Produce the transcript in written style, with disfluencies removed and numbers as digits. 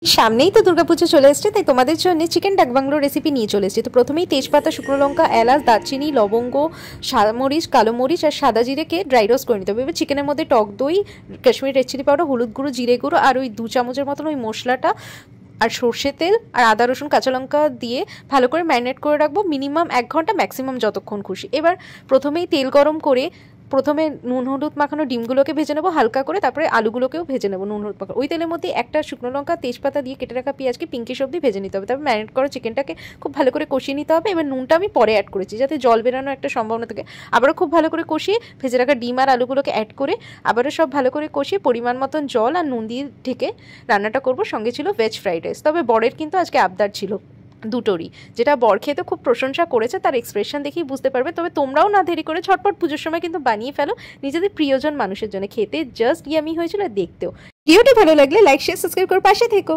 সামনেই তো দুর্গাপুজো চলে এসছে, তাই তোমাদের জন্য চিকেন ডাক বাংলো রেসিপি নিয়ে চলে এসেছি। তো প্রথমেই তেজপাতা, শুকনো লঙ্কা, এলাচ, দারচিনি, লবঙ্গ, মরিচ, কালো মরিচ আর সাদা জিরেকে ড্রাই রোস্ট করে নিতে হবে। এবার চিকেনের মধ্যে টক দই, কাশ্মীরি রেড চিলি পাউডার, হলুদ গুঁড়ো, জিরে গুঁড়ো আর ওই 2 চামচের মতন ওই মশলাটা আর সর্ষে তেল আর আদা রসুন কাঁচা লঙ্কা দিয়ে ভালো করে ম্যারিনেট করে রাখবো মিনিমাম 1 ঘন্টা, ম্যাক্সিমাম যতক্ষণ খুশি। এবার প্রথমেই তেল গরম করে প্রথমে নুন হলুদ মাখানো ডিমগুলোকে ভেজে নেবো হালকা করে, তারপরে আলুগুলোকেও ভেজে নেবো নুন হলুদ মাখানো। ওই তেলের মধ্যে একটা শুকনো লঙ্কা, তেজপাতা দিয়ে কেটে রাখা পেঁয়াজকে পিঙ্কিশ অবধি ভেজে নিতে হবে। তারপর ম্যারিনেট করা চিকেনটাকে খুব ভালো করে কষিয়ে নিতে হবে। এবার নুনটা আমি পরে অ্যাড করেছি যাতে জল বেরানোর একটা সম্ভাবনা থাকে। আবারও খুব ভালো করে কষিয়ে ভেজে রাখা ডিম আর আলুগুলোকে অ্যাড করে আবারও সব ভালো করে কষিয়ে পরিমাণ মতন জল আর নুন দিয়ে ঢেকে রান্নাটা করবো। সঙ্গে ছিল ভেজ ফ্রাইড রাইস। তবে বরের কিন্তু আজকে আবদার ছিল দুটোরই, যেটা বর খেতে খুব প্রশংসা করেছে, তার এক্সপ্রেশন দেখেই বুঝতে পারবে। তবে তোমরাও না দেরি করে ঝটপট পুজোর সময় কিন্তু বানিয়ে ফেলো নিজেদের প্রিয়জন মানুষের জন্য। খেতে জাস্ট ইয়ামি হয়েছিল, দেখতেও। ভিডিওটি ভালো লাগলে লাইক, শেয়ার, সাবস্ক্রাইব করে পাশে থেকো।